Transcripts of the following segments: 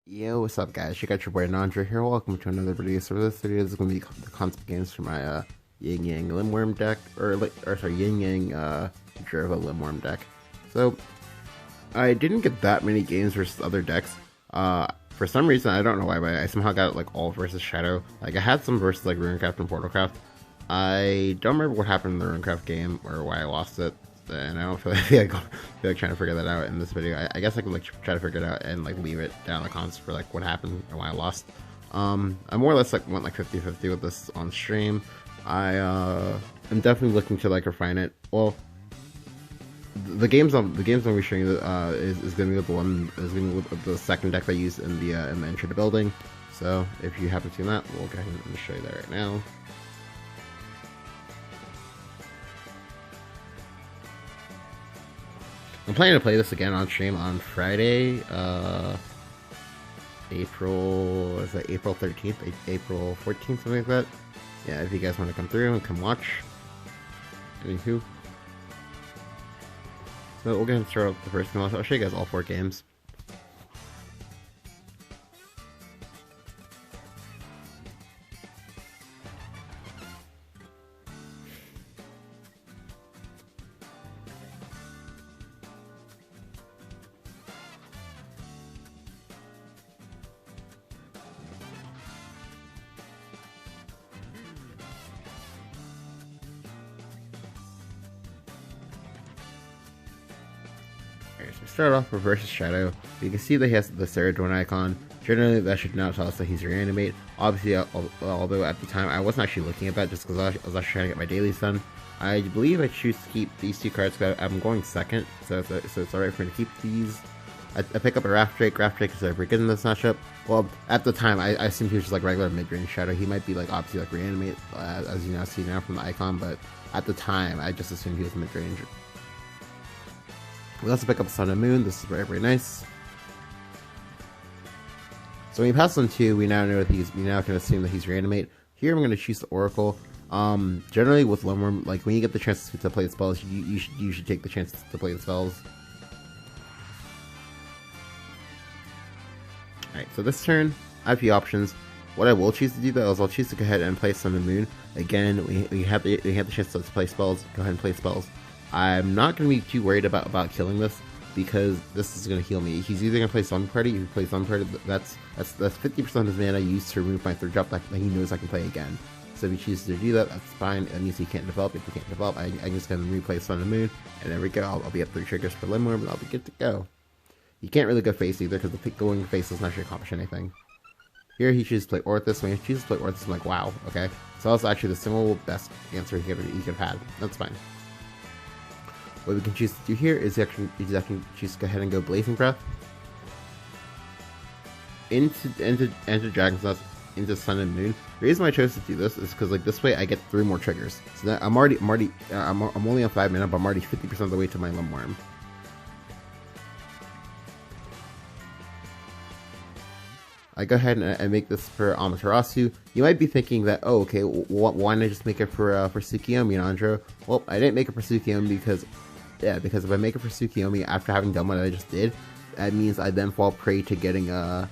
Yo, what's up guys? You got your boy Nandra here. Welcome to another video. So this video is going to be the concept games for my Ying Yang Lindworm deck, or sorry, Ying Yang Jerva Lindworm deck. So I didn't get that many games versus other decks. For some reason, I don't know why, but I somehow got like all versus Shadow. Like I had some versus like Runecraft and Portalcraft. I don't remember what happened in the Runecraft game or why I lost it. And I don't feel like trying to figure that out in this video. I guess I could like try to figure it out and like leave it down in the comments for like what happened and why I lost. I more or less like went like 50-50 with this on stream. I am definitely looking to like refine it. Well, the games I'm be showing is gonna be with the second deck I used in the intro to the building. So if you haven't seen that, we'll go ahead and show you that right now. I'm planning to play this again on stream on Friday, April 13th, April 14th, something like that. Yeah, if you guys want to come through and come watch. Anywho. So we'll go ahead and start off the first game. I'll show you guys all 4 games. Alright, so start off with versus Shadow. You can see that he has the Ceradorn icon. Generally, that should not tell us that he's reanimate. Obviously, although at the time I wasn't actually looking at that just because I was actually trying to get my dailies done. I believe I choose to keep these 2 cards because I'm going second, so it's alright for me to keep these. I pick up a Wrath Drake. Wrath Drake is very good in this matchup. Well, at the time, I assumed he was just like regular mid-range Shadow. He might be like obviously like reanimate, as you now see now from the icon, but at the time, I just assumed he was mid-range. We also pick up Sun and Moon. This is very, very nice. So when we pass on 2, we now know that we now can assume that he's reanimate. Here I'm going to choose the Oracle. Generally with Lindworm, like when you get the chance to play the spells, you should take the chance to play the spells. Alright, so this turn, I have a few options. What I will choose to do though is I'll choose to go ahead and play Sun and Moon. Again, we have the chance to play spells. Go ahead and play spells. I'm not going to be too worried about killing this because this is going to heal me. He's either going to play Zombie Party. If he plays Zombie Party, that's 50% of his mana used to remove my 3rd drop that he knows I can play again. So if he chooses to do that, that's fine. That means he can't develop. If he can't develop, I can just go and replay Sun and Moon, and there we go. I'll be at 3 triggers for Lindworm, and I'll be good to go. You can't really go face either because the going face doesn't actually accomplish anything. Here he chooses to play Orthus. When he chooses to play Orthus, I'm like, wow, okay. So that's actually the single best answer he could have had. That's fine. What we can choose to do here is actually choose to go ahead and go Blazing Breath into Dragon's Nest, into Sun and Moon. The reason why I chose to do this is because like this way I get 3 more triggers. So that I'm only on 5 mana, but I'm already 50% of the way to my Lindworm. I go ahead and make this for Amaterasu. You might be thinking that, oh, okay, why not just make it for Tsukiyomi and Andro? Well, I didn't make it for Tsukiyomi because if I make it for Tsukiyomi after having done what I just did, that means I then fall prey to getting to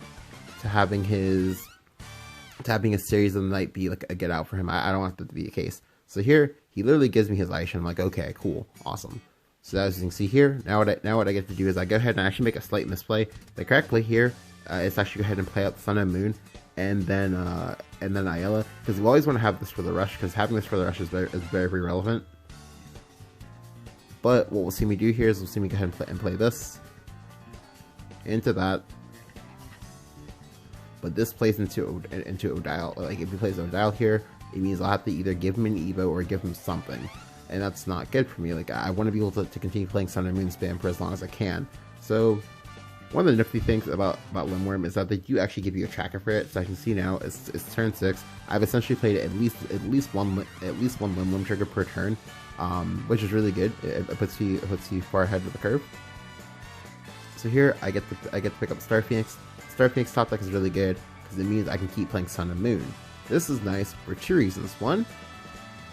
having a series of the night be like a get out for him. I don't want that to be the case. So here he literally gives me his Aisha. I'm like, okay, cool, awesome. So as you can see here, now what I get to do is I go ahead and actually make a slight misplay. The correct play here is actually go ahead and play out Sun and Moon, and then Ayala, because we always want to have this for the rush, because having this for the rush is very, very relevant. But what we'll see me do here is we'll see me go ahead and play this into that. But this plays into Odile. Like if he plays Odile here, it means I'll have to either give him an Evo or give him something, and that's not good for me. Like I want to be able to continue playing Sun and Moon spam for as long as I can. So one of the nifty things about Lindworm is that they do actually give you a tracker for it. So I can see now it's turn 6. I've essentially played at least one Lindworm trigger per turn. Which is really good. It puts you far ahead of the curve. So here I get to pick up Star Phoenix. Star Phoenix top deck is really good because it means I can keep playing Sun and Moon. This is nice for 2 reasons. One,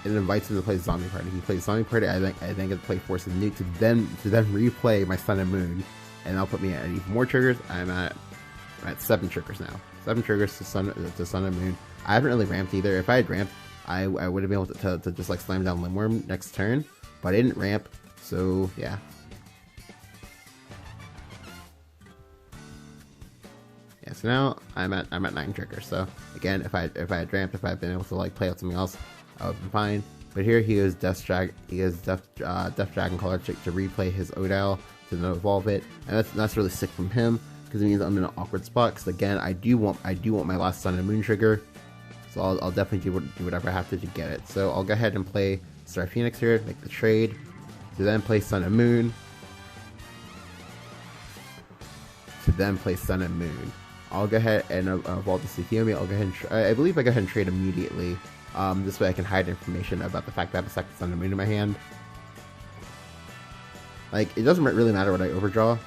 it invites him to play Zombie Party. He plays Zombie Party. I then get to play Force and Nuke to then replay my Sun and Moon, and that'll put me at even more triggers. I'm at We're at 7 triggers now. 7 triggers to Sun and Moon. I haven't really ramped either. If I had ramped, I would have been able to just like slam down Lindworm next turn, but I didn't ramp, so yeah. Yeah, so now I'm at 9 triggers. So again, if I had ramped, if I had been able to like play out something else, I would have been fine. But here he goes Death Dragon Color to replay his Odile to then evolve it, and that's really sick from him because it means I'm in an awkward spot. Because again, I do want my last Sun and Moon trigger, so I'll definitely do whatever I have to get it. So I'll go ahead and play Star Phoenix here, make the trade, to then play Sun and Moon, to then play Sun and Moon. I'll go ahead and evolve the Tsukiyomi. I'll go ahead and I believe I go ahead and trade immediately. This way I can hide information about the fact that I have a second Sun and Moon in my hand. Like, it doesn't really matter what I overdraw,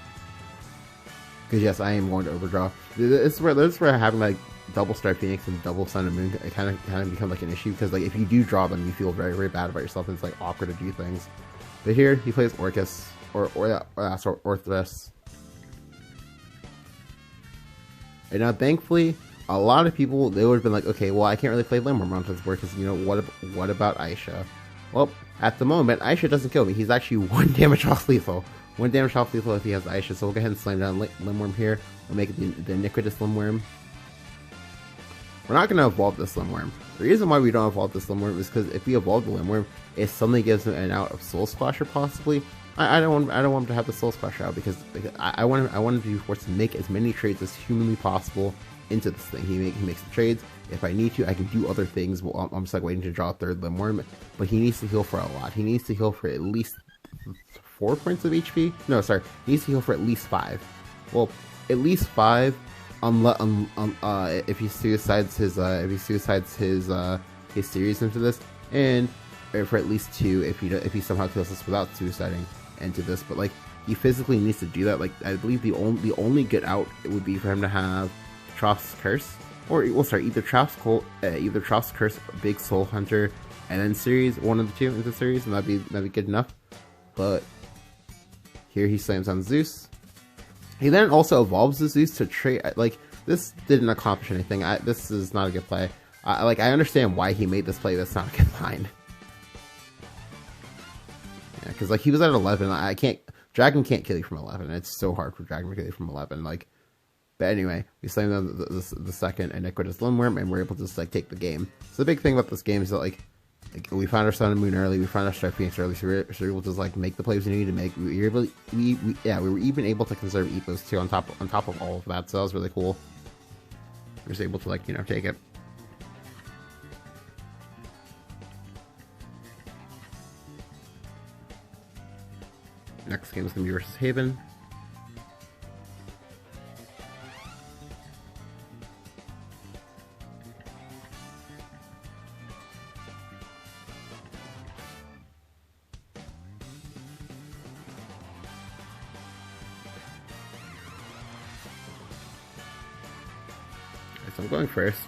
because yes, I am going to overdraw. This is where having like double Star Phoenix and double Sun and Moon it kind of become like an issue, because like if you do draw them, you feel very, very bad about yourself, and it's like awkward to do things. But here he plays Orcus or Orthus. And now, thankfully, a lot of people, they would have been like, okay, well, I can't really play Lindworm on this board because, you know, what about Aisha? Well, at the moment, Aisha doesn't kill me. He's actually 1 damage off lethal. 1 damage off lethal if he has Aisha. So we'll go ahead and slam down Lindworm here. We'll make it the Iniquitous Lindworm. We're not going to evolve this Lindworm. The reason why we don't evolve this Lindworm is because if we evolve the Lindworm, it suddenly gives him an out of Soul Splasher, possibly. I don't want him to have the Soul Splasher out because I want him to be forced to make as many trades as humanly possible into this thing. He makes the trades. If I need to, I can do other things. Well, I'm just like waiting to draw a third Lindworm, but he needs to heal for a lot. He needs to heal for at least 4 points of HP. No, sorry, he needs to heal for at least 5. Well, at least 5, if he suicides his series into this, and for at least 2 if he somehow kills us without suiciding into this. But like, he physically needs to do that. Like, I believe the only get out it would be for him to have Troth's Curse, or well, sorry, either Troth's Curse, Big Soul Hunter, and then series, one of the two into series, and that'd be good enough. But here he slams on Zeus. He then also evolves the Zeus to trade. Like, this didn't accomplish anything. This is not a good play. I understand why he made this play. That's not a good line. Yeah, because like he was at 11. Dragon can't kill you from 11. It's so hard for Dragon to kill you from 11. Like, but anyway, we slam down the second Iniquitous Lindworm, and we're able to just like take the game. So the big thing about this game is that like we found our Sun and Moon early, we found our Star Phoenix early, so we were able to just like make the plays we needed to make. We were even able to conserve ethos too on top of all of that. So that was really cool. We were just able to like, you know, take it. Next game is going to be versus Haven. So I'm going first.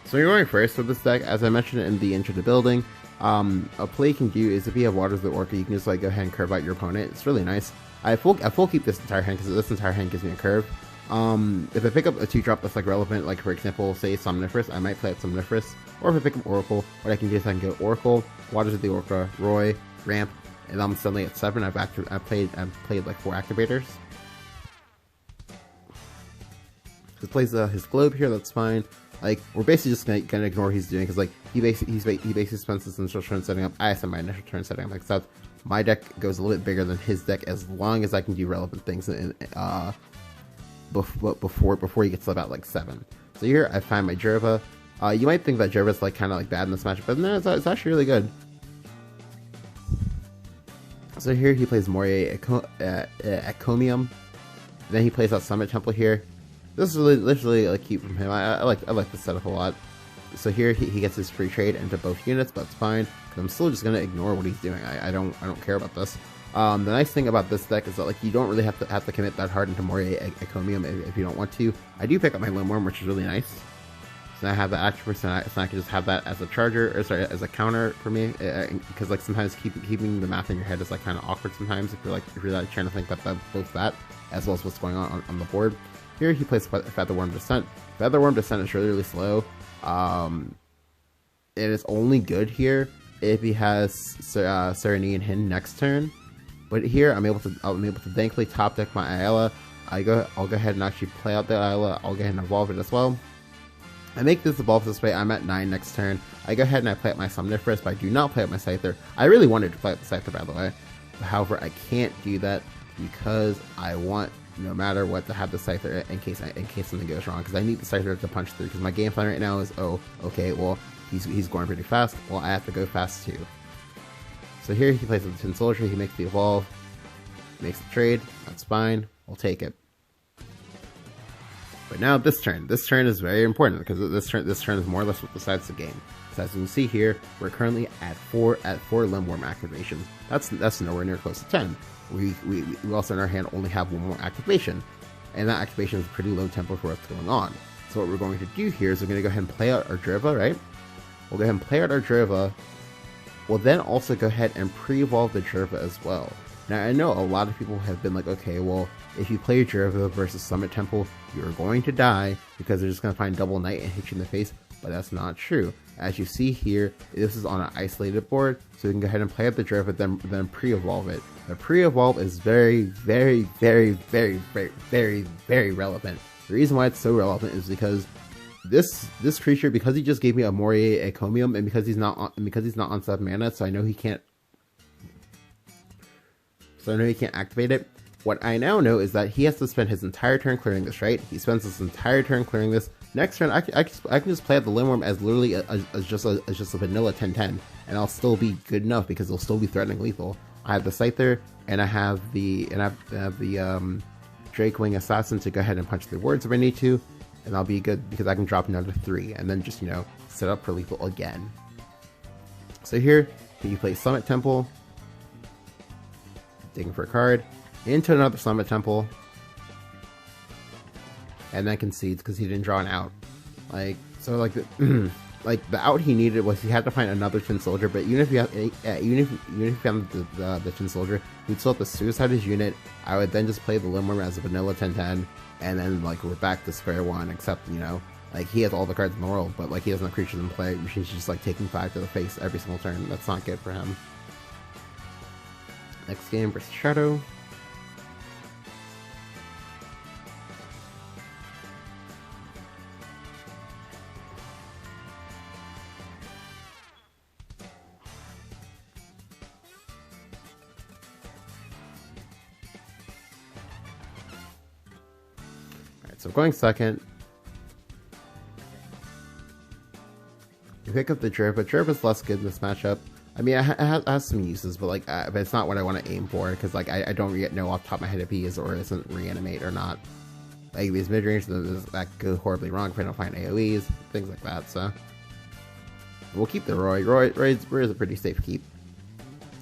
So you're going first with this deck. As I mentioned in the intro to building, a play you can do is if you have Waters of the Orca, you can just like go ahead and curve out your opponent. It's really nice. I full keep this entire hand because this entire hand gives me a curve. If I pick up a 2-drop that's like relevant, like for example, say Somniferous, I might play out Somniferous. Or if I pick up Oracle, what I can do is I can go Oracle, Waters of the Orca, Roy, Ramp, and I'm suddenly at 7. I've played like 4 activators. He plays his globe here. That's fine. Like, we're basically just gonna ignore what he's doing because like he basically spends his initial turn setting up. I spend my initial turn setting up like stuff. My deck goes a little bit bigger than his deck as long as I can do relevant things before he gets to about like 7. So here I find my Jerva. You might think that Jerva's like kind of like bad in this matchup, but no, it's actually really good. So here he plays Moria Ecomium. Then he plays out Summit Temple here. This is literally like cute from him. I like this setup a lot. So here he gets his free trade into both units, but it's fine. I'm still just gonna ignore what he's doing. I don't care about this. The nice thing about this deck is that like you don't really have to commit that hard into Moria Ecomium if you don't want to. I do pick up my Lindworm, which is really nice. So I have the attribute, so I can just have that as a charger, or sorry, as a counter for me. Because like sometimes keeping the math in your head is like kind of awkward sometimes if you're like trying to think about both that as well as what's going on the board. Here he plays Featherworm Descent. Featherworm Descent is really slow. It is only good here if he has Serenity and Hin next turn. But here I'm able to thankfully top deck my Ayala. I'll go ahead and actually play out the Ayala. I'll go ahead and evolve it as well. I make this evolve this way. I'm at 9 next turn. I go ahead and I play out my Summoner first, but I do not play out my Scyther. I really wanted to play out the Scyther, by the way. However, I can't do that because I want, no matter what, to have the Scyther in case something goes wrong. Because I need the Scyther to punch through. Because my game plan right now is, oh, okay, well, he's going pretty fast. Well, I have to go fast too. So here he plays with the Tin Soldier. He makes the evolve, makes the trade. That's fine. We'll take it. But now this turn is very important because this turn is more or less what decides the game. So as you can see here, we're currently at 4 Lindworm activations. That's nowhere near close to 10. We also in our hand only have one more activation, and that activation is pretty low tempo for what's going on. So what we're going to do here is we're going to go ahead and play out our Driva, right? We'll go ahead and play out our Driva. We'll then also go ahead and pre-evolve the Driva as well. Now I know a lot of people have been like, okay, well, if you play Driva versus Summit Temple, you're going to die because they're just going to find Double Knight and hit you in the face, but that's not true. As you see here, this is on an isolated board, so we can go ahead and play out the Driva, then pre-evolve it. The pre-evolve is very, very, very, very, very, very, very relevant. The reason why it's so relevant is because this creature, because he just gave me a Moria Ecomium, and because he's not on 7 mana, so I know he can't activate it. What I now know is that he has to spend his entire turn clearing this, right? He spends his entire turn clearing this. Next turn, I can just play out the Lindworm as literally as just a vanilla 10/10, and I'll still be good enough because it'll still be threatening lethal. I have the Scyther, and I have the Drakewing Assassin to go ahead and punch the words if I need to, and I'll be good because I can drop another 3 and then just, you know, set up for lethal again. So here, you play Summit Temple, digging for a card, into another Summit Temple, and then concedes because he didn't draw an out. Like, so like the like the out he needed was he had to find another Tin Soldier, but even if he found the Tin Soldier, he'd still have to suicide his unit. I would then just play the Lindworm as a vanilla 10/10, and then like we're back to square one, except, you know, like he has all the cards in the world, but like he doesn't have creatures in play. He's just like taking 5 to the face every single turn. That's not good for him. Next game versus Shadow. So going second, you pick up the Driva. Driva's less good in this matchup. I mean, it has some uses, but like, but it's not what I want to aim for because like I don't yet know off the top of my head if he is or isn't reanimate or not. Like these mid range that go horribly wrong if I don't find AOE's, things like that. So we'll keep the Roy. Roy is a pretty safe keep.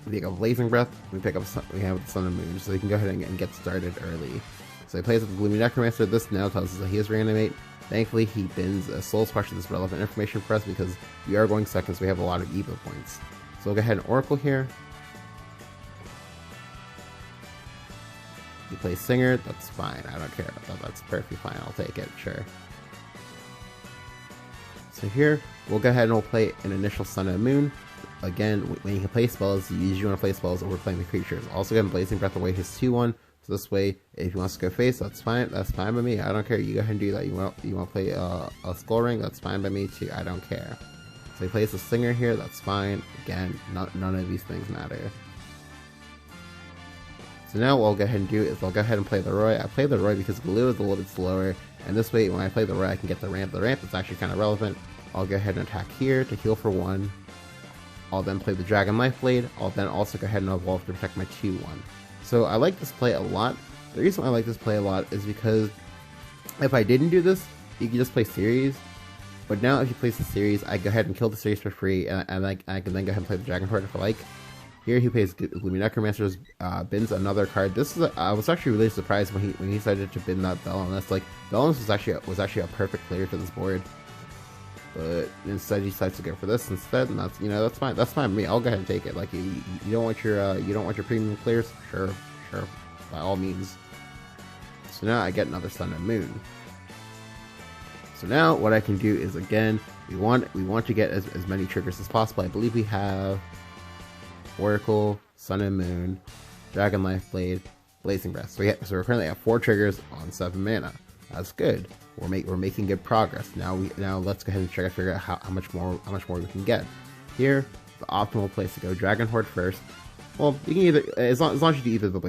We pick up Blazing Breath. We have the Sun and Moon, so we can go ahead and get started early. So he plays with the Gloomy Necromancer. This now tells us that he is reanimate. Thankfully, he bins a Soul Splash with this relevant information for us because we are going second, so we have a lot of Evo points. So we'll go ahead and Oracle here. He plays Singer. That's fine. I don't care about that. That's perfectly fine. I'll take it. Sure. So here, we'll go ahead and we'll play an initial Sun and Moon. Again, when you can play spells, you usually want to play spells over playing the creatures. Also, again, Blazing Breath away his 2/1. So this way, if he wants to go face, that's fine. That's fine by me. I don't care. You go ahead and do that. You want to play a Skull Ring? That's fine by me too. I don't care. So he plays a Singer here. That's fine. Again, none of these things matter. So now what I'll go ahead and do is I'll go ahead and play the Roy. I play the Roy because Glue is a little bit slower, and this way when I play the Roy, I can get the ramp. The ramp is actually kind of relevant. I'll go ahead and attack here to heal for 1. I'll then play the Dragon Life Blade. I'll then also go ahead and evolve to protect my 2/1. So I like this play a lot. The reason why I like this play a lot is because if I didn't do this, you can just play series. But now if you place the series, I go ahead and kill the series for free, and I can then go ahead and play the Dragon Horde if I like. Here he plays Gloomy Necromancers, bins another card. This is I was actually really surprised when he decided to bin that Belenus. Like Belenus was actually a perfect player to this board, but instead he decides to go for this instead, and that's, you know, that's fine. That's fine with me. I'll go ahead and take it. Like you don't want your premium clears, sure, by all means. So now I get another Sun and Moon. So now what I can do is, again, we want to get as many triggers as possible. I believe we have Oracle, Sun and Moon, Dragon Life Blade, Blazing Breath. So we're currently at 4 triggers on 7 mana. That's good. We're making good progress. Now let's go ahead and try to figure out how much more we can get. Here, the optimal place to go: Dragon Horde first. Well, you can either, as long as you do either the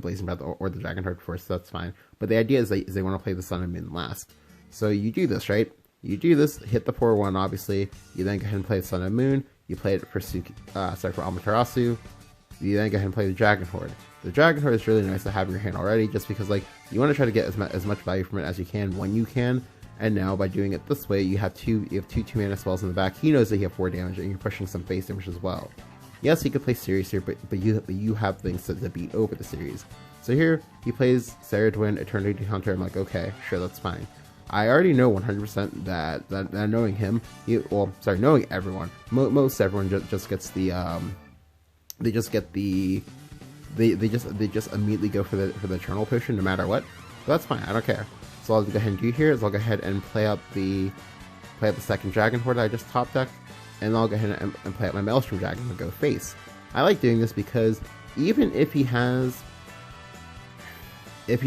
Blazing Breath or the Dragon Horde first, that's fine. But the idea is they want to play the Sun and Moon last. So you do this, right? You do this, hit the poor one, obviously. You then go ahead and play the Sun and Moon. You play it for for Amaterasu. You then go ahead and play the Dragon Horde. The Dragon Horde is really nice to have in your hand already, just because like you want to try to get as much value from it as you can when you can. And now by doing it this way, you have two 2-mana spells in the back. He knows that you have 4 damage, and you're pushing some face damage as well. Yes, he could play Series here, but you have things to beat over the Series. So here he plays Ceridwen, Eternity Hunter. I'm like, okay, sure, that's fine. I already know 100% that knowing him, knowing everyone, most everyone just gets the they just immediately go for the Eternal Potion no matter what. But that's fine, I don't care. So all I'll go ahead and do here is I'll go ahead and play out the second Dragon Horde I just top decked, and I'll go ahead and play out my Maelstrom Dragon and go face. I like doing this because even if he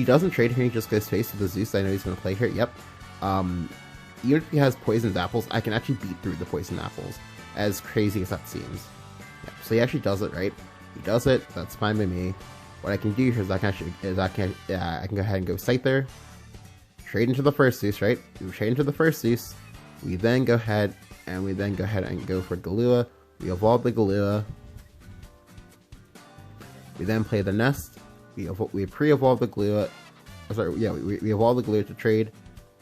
doesn't trade here, he just goes face to the Zeus I know he's going to play here. Yep. Even if he has Poisoned Apples, I can actually beat through the Poisoned Apples, as crazy as that seems. Yep. So he actually does it, right? He does it. That's fine by me. What I can do here is I can go ahead and go Scyther, trade into the first Zeus, right? We trade into the first Zeus. We then go ahead and go for Galua. We evolve the Galua. We then play the Nest. We pre-evolve the Galua. We evolve the Galua to trade,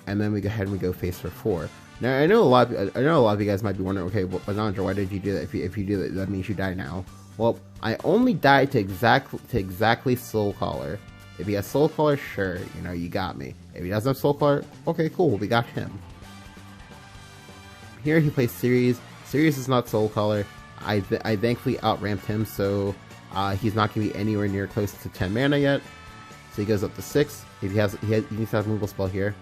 and then we go ahead and we go face for 4. Now I know a lot of you guys might be wondering, okay, well, Banandra, why did you do that? If you do that, that means you die now. Well, I only died to exactly Soul Caller. If he has Soul Caller, sure, you got me. If he doesn't have Soul Caller, okay, cool, we got him. Here he plays Ceres. Ceres is not Soul Caller. I thankfully outramped him, so he's not going to be anywhere near close to 10 mana yet. So he goes up to 6. If he needs to have a removal spell here.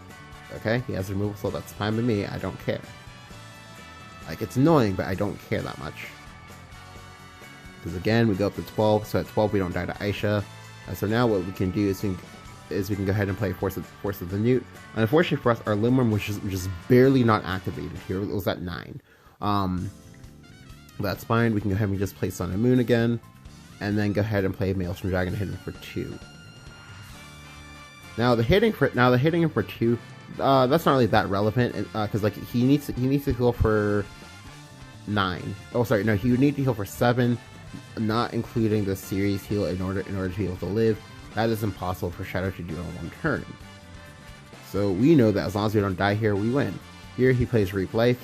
Okay, he has a removal spell, that's fine with me, I don't care. Like, it's annoying, but I don't care that much. Because again, we go up to 12, so at 12 we don't die to Aisha. So now what we can do is we can go ahead and play Force of the Newt. Unfortunately for us, our Lindworm was just barely not activated here. It was at 9. That's fine. We can go ahead and just play Sun and Moon again, and then go ahead and play Maelstrom Dragon and hit him for 2. Now the hitting him for 2, that's not really that relevant, because like he needs to heal for 9. Oh, sorry, no, he would need to heal for 7. Not including the series heal in order to be able to live. That is impossible for Shadow to do in 1 turn. So we know that as long as we don't die here, we win. Here he plays Reap Life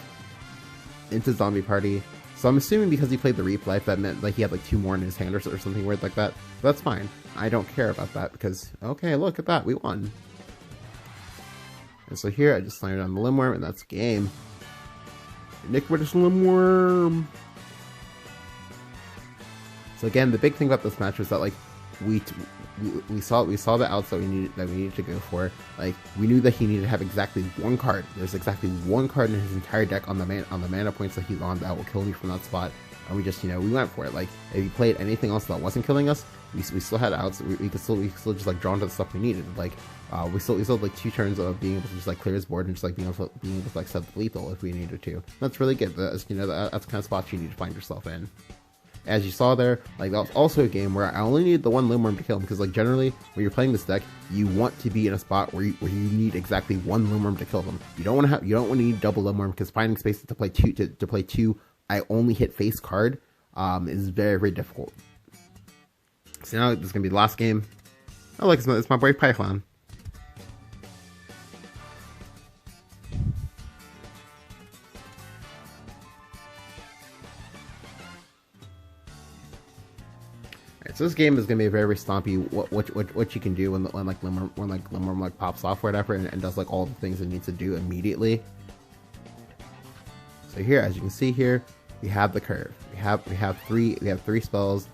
into Zombie Party. So I'm assuming because he played the Reap Life, that meant like he had like 2 more in his hand or something weird like that. But that's fine. I don't care about that because, okay, look at that, we won. And so here I just landed on the Lindworm, and that's game. Iniquitous Lindworm. So again, the big thing about this match was that like we saw the outs that we needed to go for. Like we knew that he needed to have exactly 1 card. There's exactly 1 card in his entire deck on the mana points that he's on that will kill me from that spot. And we just we went for it. Like if he played anything else that wasn't killing us, we still had outs. We could still just like draw into the stuff we needed. Like we still had like 2 turns of being able to just like clear his board and just like being able to like set the lethal if we needed to. That's really good. That's that's the kind of spots you need to find yourself in. As you saw there, like that was also a game where I only needed the 1 Lindworm to kill him, because like generally when you're playing this deck, you want to be in a spot where you need exactly 1 Lindworm to kill them. You don't want to need double Lindworm, because finding space to play two I only hit face card is very, very difficult. So now this is gonna be the last game. Oh look, it's my boy Python. So this game is gonna be very stompy. What you can do when Lindworm like pops off or whatever and does like all the things it needs to do immediately. So here, as you can see here, we have the curve. We have 3 spells.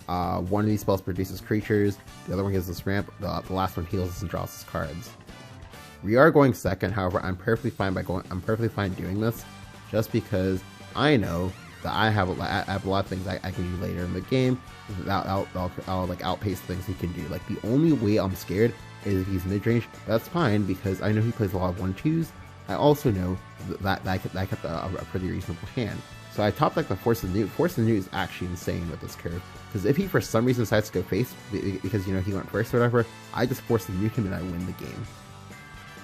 One of these spells produces creatures, the other one gives us ramp, the last one heals us and draws us cards. We are going second, however, I'm perfectly fine doing this, just because I know that I have a lot of things I can do later in the game I'll like outpace things he can do. Like, the only way I'm scared is if he's mid-range, but that's fine because I know he plays a lot of 1/2s. I also know that I kept a pretty reasonable hand. So I top like the Force of the Newt. Force of the Newt is actually insane with this curve, because if he for some reason decides to go face, because he went first or whatever, I just Force the Newt him and I win the game.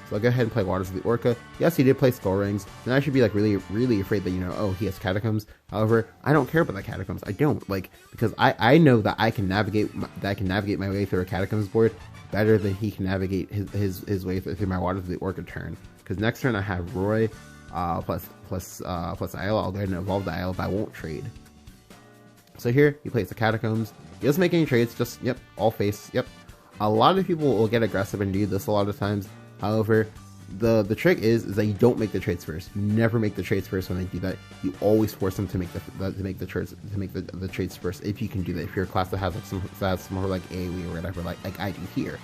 So I'll go ahead and play Waters of the Orca. Yes, he did play Skull Rings, and I should be like really afraid that, oh, he has Catacombs. However, I don't care about the Catacombs. I don't, because I know that I can navigate my way through a Catacombs board better than he can navigate his way through my Waters of the Orca turn. Because next turn I have Roy plus Isle. I'll go ahead and evolve the Isle, but I won't trade. So here he plays the Catacombs. He doesn't make any trades. Just all face. A lot of people will get aggressive and do this a lot of times. However, the trick is that you don't make the trades first. You never make the trades first when they do that. You always force them to make the trades first. If you can do that, if you're a class that has some more like AoE or whatever, like I do here.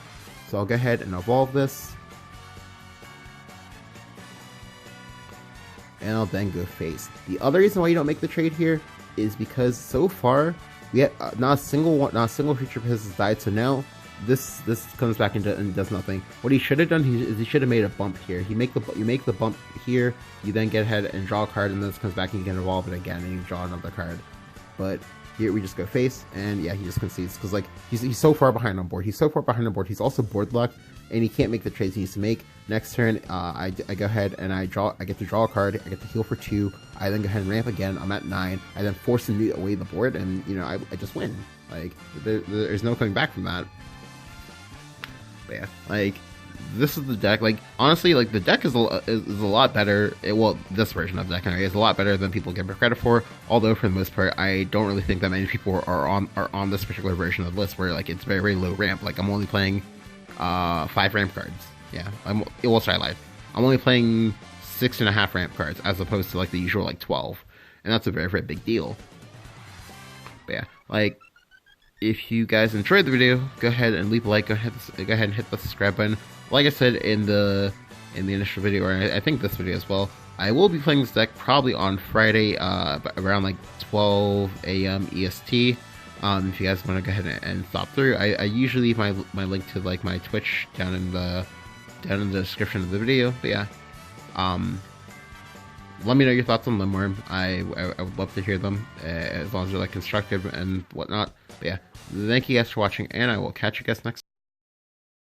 So I'll go ahead and evolve this, and I'll then go face. The other reason why you don't make the trade here is because so far we have not a single creature has died. So now this comes back into and does nothing. What he should have done is he should have made a bump here. You make the bump here, you then get ahead and draw a card, and then this comes back and you can evolve it again and you draw another card. But here we just go face, and yeah, he just concedes because like he's so far behind on board. He's He's also board locked, and he can't make the trades he needs to make. Next turn, I go ahead and I get to draw a card. I get to heal for 2. I then go ahead and ramp again. I'm at 9. I then force him away the board, and I just win. Like there's no coming back from that. But yeah, like this is the deck. Like honestly, like the deck is a lot better. This version of the deck anyway is a lot better than people give it credit for. Although for the most part, I don't really think that many people are on this particular version of the list where like it's very low ramp. Like I'm only playing 5 ramp cards. Yeah, we'll try live. I'm only playing 6.5 ramp cards as opposed to like the usual like 12, and that's a very big deal. But yeah, like, if you guys enjoyed the video, go ahead and leave a like. Go ahead and hit the subscribe button. Like I said in the initial video, or I think this video as well, I will be playing this deck probably on Friday, around like 12 a.m. EST. If you guys want to go ahead and stop through, I usually leave my link to like my Twitch down in the description of the video. But yeah, let me know your thoughts on Lindworm. I would love to hear them, as long as they're like constructive and whatnot. But yeah, thank you guys for watching, and I will catch you guys next time.